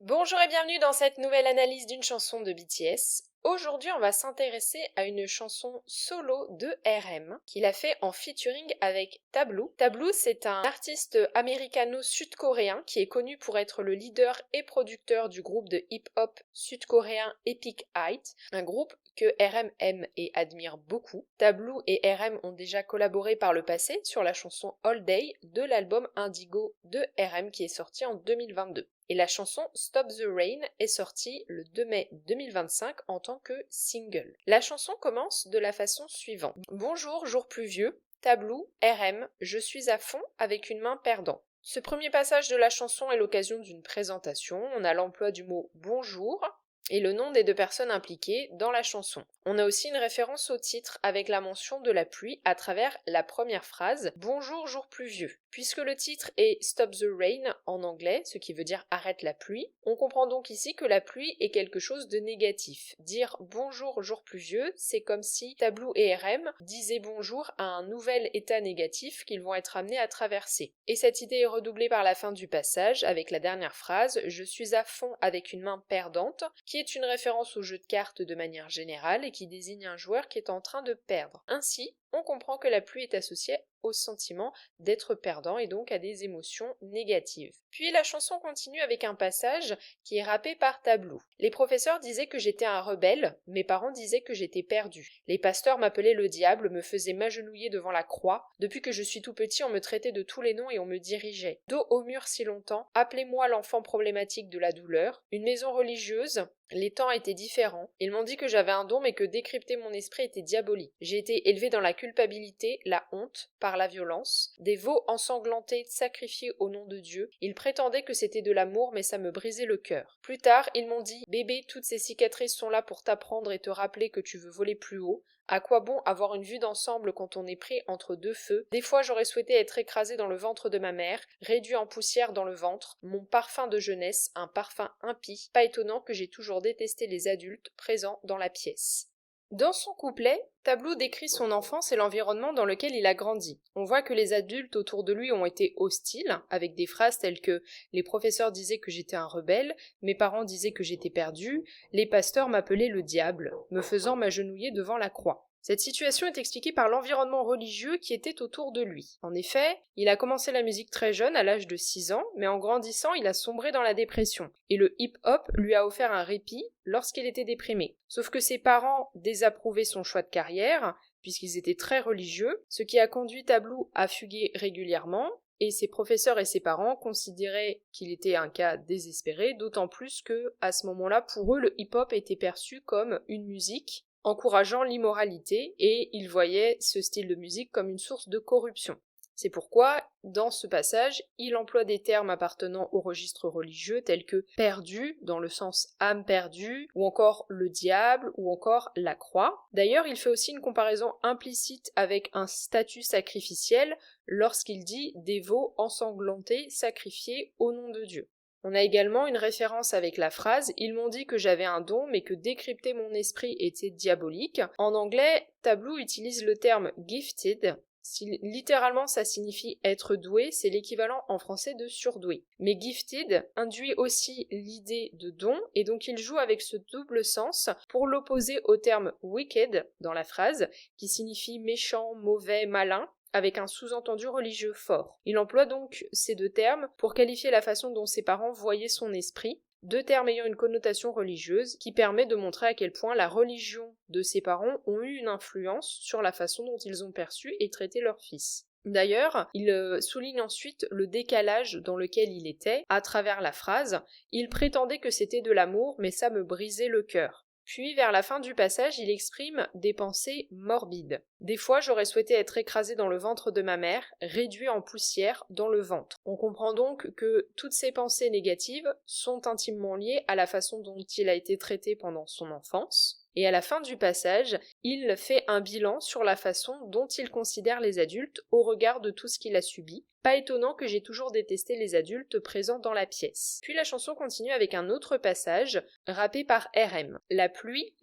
Bonjour et bienvenue dans cette nouvelle analyse d'une chanson de BTS. Aujourd'hui, on va s'intéresser à une chanson solo de RM qu'il a fait en featuring avec Tablu. Tablu, c'est un artiste américano-sud-coréen qui est connu pour être le leader et producteur du groupe de hip-hop sud-coréen Epic Height, un groupe que RM aime et admire beaucoup. Tablu et RM ont déjà collaboré par le passé sur la chanson All Day de l'album Indigo de RM qui est sorti en 2022. Et la chanson Stop the Rain est sortie le 2 mai 2025 en tant que single. La chanson commence de la façon suivante. Bonjour, jour pluvieux, Tablu, RM, je suis à fond avec une main perdante. Ce premier passage de la chanson est l'occasion d'une présentation. On a l'emploi du mot bonjour et le nom des deux personnes impliquées dans la chanson. On a aussi une référence au titre avec la mention de la pluie à travers la première phrase « Bonjour jour pluvieux ». Puisque le titre est Stop the Rain en anglais, ce qui veut dire arrête la pluie, on comprend donc ici que la pluie est quelque chose de négatif. Dire bonjour jour pluvieux, c'est comme si Tablu et RM disaient bonjour à un nouvel état négatif qu'ils vont être amenés à traverser. Et cette idée est redoublée par la fin du passage avec la dernière phrase « Je suis à fond avec une main perdante » qui est une référence au jeu de cartes de manière générale et qui désigne un joueur qui est en train de perdre. Ainsi, on comprend que la pluie est associée au sentiment d'être perdant et donc à des émotions négatives. Puis la chanson continue avec un passage qui est rappé par Tablu. Les professeurs disaient que j'étais un rebelle, mes parents disaient que j'étais perdu. Les pasteurs m'appelaient le diable, me faisaient m'agenouiller devant la croix. Depuis que je suis tout petit, on me traitait de tous les noms et on me dirigeait. Dos au mur si longtemps, appelez-moi l'enfant problématique de la douleur. Une maison religieuse, les temps étaient différents. Ils m'ont dit que j'avais un don mais que décrypter mon esprit était diabolique. J'ai été élevée dans la culpabilité, la honte, par la violence. Des veaux ensanglantés sacrifiés au nom de Dieu. Ils prétendaient que c'était de l'amour mais ça me brisait le cœur. Plus tard, ils m'ont dit « Bébé, toutes ces cicatrices sont là pour t'apprendre et te rappeler que tu veux voler plus haut. À quoi bon avoir une vue d'ensemble quand on est pris entre deux feux? Des fois j'aurais souhaité être écrasé dans le ventre de ma mère, réduit en poussière dans le ventre, mon parfum de jeunesse, un parfum impie. Pas étonnant que j'ai toujours détesté les adultes présents dans la pièce. » Dans son couplet, Tablu décrit son enfance et l'environnement dans lequel il a grandi. On voit que les adultes autour de lui ont été hostiles, avec des phrases telles que « Les professeurs disaient que j'étais un rebelle, mes parents disaient que j'étais perdu, les pasteurs m'appelaient le diable, me faisant m'agenouiller devant la croix. » Cette situation est expliquée par l'environnement religieux qui était autour de lui. En effet, il a commencé la musique très jeune, à l'âge de 6 ans, mais en grandissant, il a sombré dans la dépression. Et le hip-hop lui a offert un répit lorsqu'il était déprimé. Sauf que ses parents désapprouvaient son choix de carrière, puisqu'ils étaient très religieux, ce qui a conduit Tablu à fuguer régulièrement, et ses professeurs et ses parents considéraient qu'il était un cas désespéré, d'autant plus que, à ce moment-là, pour eux, le hip-hop était perçu comme une musique encourageant l'immoralité, et ils voyaient ce style de musique comme une source de corruption. C'est pourquoi, dans ce passage, il emploie des termes appartenant au registre religieux tels que perdu, dans le sens âme perdue, ou encore le diable, ou encore la croix. D'ailleurs, il fait aussi une comparaison implicite avec un statut sacrificiel lorsqu'il dit des veaux ensanglantés sacrifiés au nom de Dieu. On a également une référence avec la phrase « Ils m'ont dit que j'avais un don, mais que décrypter mon esprit était diabolique ». En anglais, Tablu utilise le terme « gifted ». Si littéralement ça signifie être doué, c'est l'équivalent en français de surdoué. Mais gifted induit aussi l'idée de don, et donc il joue avec ce double sens pour l'opposer au terme wicked dans la phrase, qui signifie méchant, mauvais, malin, avec un sous-entendu religieux fort. Il emploie donc ces deux termes pour qualifier la façon dont ses parents voyaient son esprit, deux termes ayant une connotation religieuse qui permet de montrer à quel point la religion de ses parents ont eu une influence sur la façon dont ils ont perçu et traité leur fils. D'ailleurs, il souligne ensuite le décalage dans lequel il était à travers la phrase « Il prétendait que c'était de l'amour, mais ça me brisait le cœur ». Puis, vers la fin du passage, il exprime des pensées morbides. Des fois, j'aurais souhaité être écrasé dans le ventre de ma mère, réduit en poussière dans le ventre. On comprend donc que toutes ces pensées négatives sont intimement liées à la façon dont il a été traité pendant son enfance. Et à la fin du passage, il fait un bilan sur la façon dont il considère les adultes au regard de tout ce qu'il a subi. Pas étonnant que j'ai toujours détesté les adultes présents dans la pièce. Puis la chanson continue avec un autre passage, rappé par RM. La pluie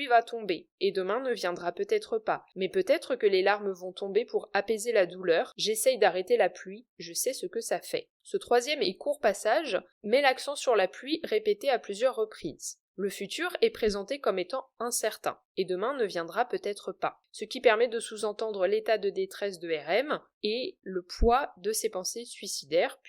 va tomber, et demain ne viendra peut-être pas. Mais peut-être que les larmes vont tomber pour apaiser la douleur. J'essaye d'arrêter la pluie, je sais ce que ça fait. Ce troisième et court passage met l'accent sur la pluie répétée à plusieurs reprises. Le futur est présenté comme étant incertain, et demain ne viendra peut-être pas, ce qui permet de sous-entendre l'état de détresse de RM et le poids de ses pensées suicidaires,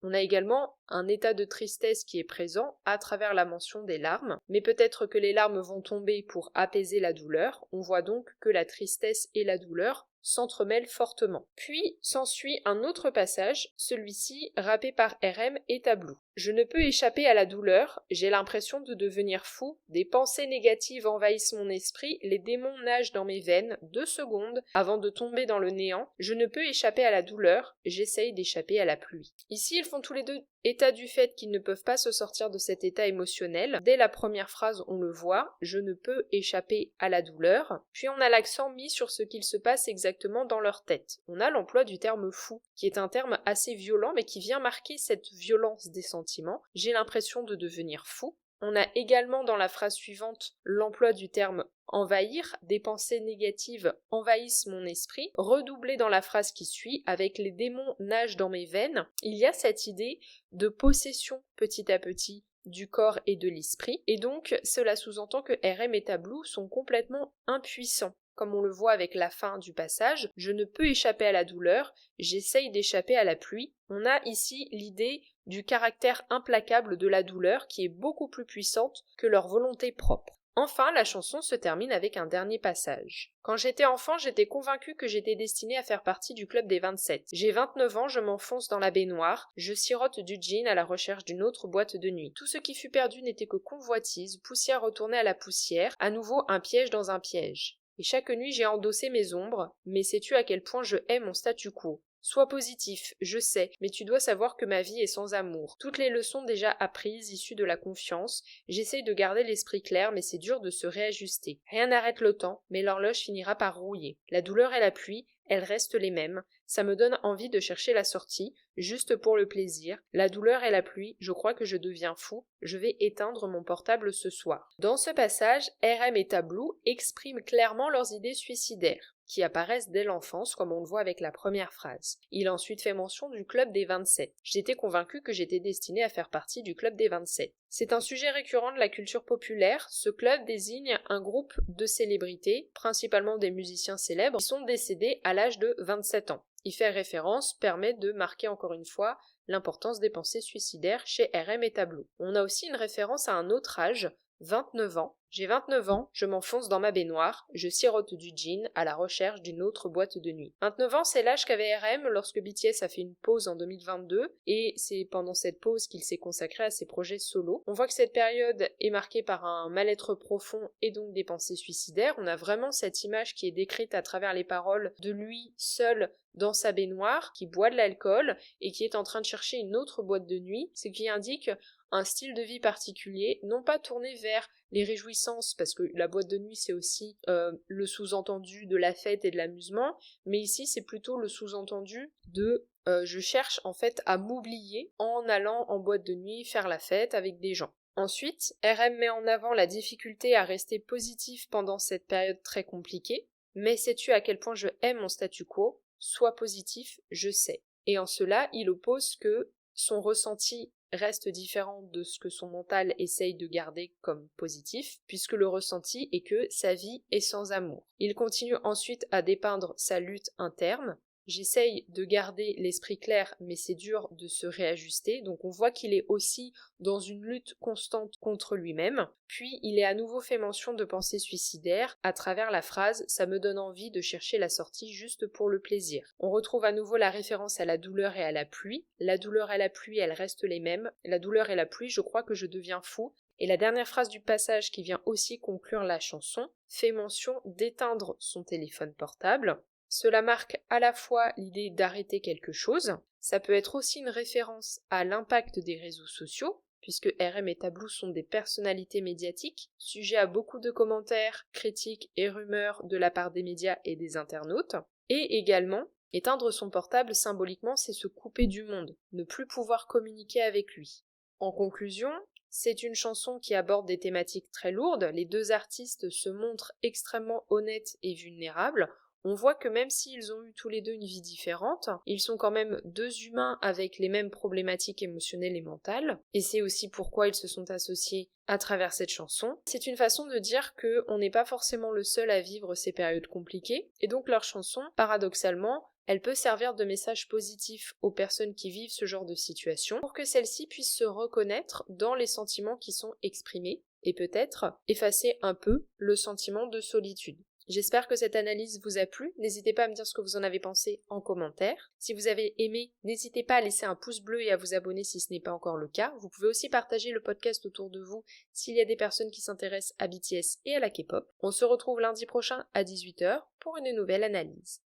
On a également un état de tristesse qui est présent à travers la mention des larmes, mais peut-être que les larmes vont tomber pour apaiser la douleur, on voit donc que la tristesse et la douleur s'entremêlent fortement. Puis s'ensuit un autre passage, celui-ci rappé par RM et Tableau. Je ne peux échapper à la douleur, j'ai l'impression de devenir fou, des pensées négatives envahissent mon esprit, les démons nagent dans mes veines, 2 secondes avant de tomber dans le néant, je ne peux échapper à la douleur, j'essaye d'échapper à la pluie. Ici, ils font tous les deux état du fait qu'ils ne peuvent pas se sortir de cet état émotionnel. Dès la première phrase, on le voit, je ne peux échapper à la douleur. Puis on a l'accent mis sur ce qu'il se passe exactement dans leur tête. On a l'emploi du terme fou, qui est un terme assez violent, mais qui vient marquer cette violence des sentiments. J'ai l'impression de devenir fou. On a également dans la phrase suivante l'emploi du terme envahir, des pensées négatives envahissent mon esprit, redoublé dans la phrase qui suit avec les démons nagent dans mes veines, il y a cette idée de possession petit à petit du corps et de l'esprit, et donc cela sous-entend que RM et Tableau sont complètement impuissants. Comme on le voit avec la fin du passage, je ne peux échapper à la douleur, j'essaye d'échapper à la pluie. On a ici l'idée du caractère implacable de la douleur qui est beaucoup plus puissante que leur volonté propre. Enfin, la chanson se termine avec un dernier passage. Quand j'étais enfant, j'étais convaincue que j'étais destinée à faire partie du club des 27. J'ai 29 ans, je m'enfonce dans la baignoire, je sirote du gin à la recherche d'une autre boîte de nuit. Tout ce qui fut perdu n'était que convoitise, poussière retournée à la poussière, à nouveau un piège dans un piège. Et chaque nuit j'ai endossé mes ombres, mais sais-tu à quel point je hais mon statu quo? Sois positif, je sais, mais tu dois savoir que ma vie est sans amour. Toutes les leçons déjà apprises, issues de la confiance, j'essaye de garder l'esprit clair, mais c'est dur de se réajuster. Rien n'arrête le temps, mais l'horloge finira par rouiller. La douleur et la pluie, elles restent les mêmes. Ça me donne envie de chercher la sortie, juste pour le plaisir. La douleur et la pluie, je crois que je deviens fou. Je vais éteindre mon portable ce soir. Dans ce passage, RM et Tableau expriment clairement leurs idées suicidaires, qui apparaissent dès l'enfance, comme on le voit avec la première phrase. Il a ensuite fait mention du club des 27. J'étais convaincue que j'étais destinée à faire partie du club des 27. C'est un sujet récurrent de la culture populaire. Ce club désigne un groupe de célébrités, principalement des musiciens célèbres, qui sont décédés à l'âge de 27 ans. Y faire référence permet de marquer encore une fois l'importance des pensées suicidaires chez RM et Tableau. On a aussi une référence à un autre âge, 29 ans. J'ai 29 ans, je m'enfonce dans ma baignoire, je sirote du gin à la recherche d'une autre boîte de nuit. 29 ans, c'est l'âge qu'avait RM lorsque BTS a fait une pause en 2022, et c'est pendant cette pause qu'il s'est consacré à ses projets solo. On voit que cette période est marquée par un mal-être profond et donc des pensées suicidaires. On a vraiment cette image qui est décrite à travers les paroles de lui seul dans sa baignoire, qui boit de l'alcool et qui est en train de chercher une autre boîte de nuit, ce qui indique un style de vie particulier, non pas tourné vers les réjouissances, parce que la boîte de nuit c'est aussi le sous-entendu de la fête et de l'amusement, mais ici c'est plutôt le sous-entendu de je cherche en fait à m'oublier en allant en boîte de nuit faire la fête avec des gens. Ensuite, RM met en avant la difficulté à rester positif pendant cette période très compliquée, mais sais-tu à quel point je aime mon statu quo? Sois positif, je sais. Et en cela, il oppose que son ressenti reste différent de ce que son mental essaye de garder comme positif, puisque le ressenti est que sa vie est sans amour. Il continue ensuite à dépeindre sa lutte interne. J'essaye de garder l'esprit clair, mais c'est dur de se réajuster, donc on voit qu'il est aussi dans une lutte constante contre lui-même. Puis il est à nouveau fait mention de pensées suicidaires à travers la phrase « ça me donne envie de chercher la sortie juste pour le plaisir ». On retrouve à nouveau la référence à la douleur et à la pluie. La douleur et la pluie, elles restent les mêmes. La douleur et la pluie, je crois que je deviens fou. Et la dernière phrase du passage qui vient aussi conclure la chanson fait mention d'éteindre son téléphone portable. Cela marque à la fois l'idée d'arrêter quelque chose, ça peut être aussi une référence à l'impact des réseaux sociaux, puisque RM et Tablu sont des personnalités médiatiques, sujets à beaucoup de commentaires, critiques et rumeurs de la part des médias et des internautes, et également, éteindre son portable symboliquement, c'est se couper du monde, ne plus pouvoir communiquer avec lui. En conclusion, c'est une chanson qui aborde des thématiques très lourdes, les deux artistes se montrent extrêmement honnêtes et vulnérables. On voit que même s'ils ont eu tous les deux une vie différente, ils sont quand même deux humains avec les mêmes problématiques émotionnelles et mentales, et c'est aussi pourquoi ils se sont associés à travers cette chanson. C'est une façon de dire qu'on n'est pas forcément le seul à vivre ces périodes compliquées, et donc leur chanson, paradoxalement, elle peut servir de message positif aux personnes qui vivent ce genre de situation pour que celles-ci puissent se reconnaître dans les sentiments qui sont exprimés et peut-être effacer un peu le sentiment de solitude. J'espère que cette analyse vous a plu, n'hésitez pas à me dire ce que vous en avez pensé en commentaire. Si vous avez aimé, n'hésitez pas à laisser un pouce bleu et à vous abonner si ce n'est pas encore le cas. Vous pouvez aussi partager le podcast autour de vous s'il y a des personnes qui s'intéressent à BTS et à la K-pop. On se retrouve lundi prochain à 18h pour une nouvelle analyse.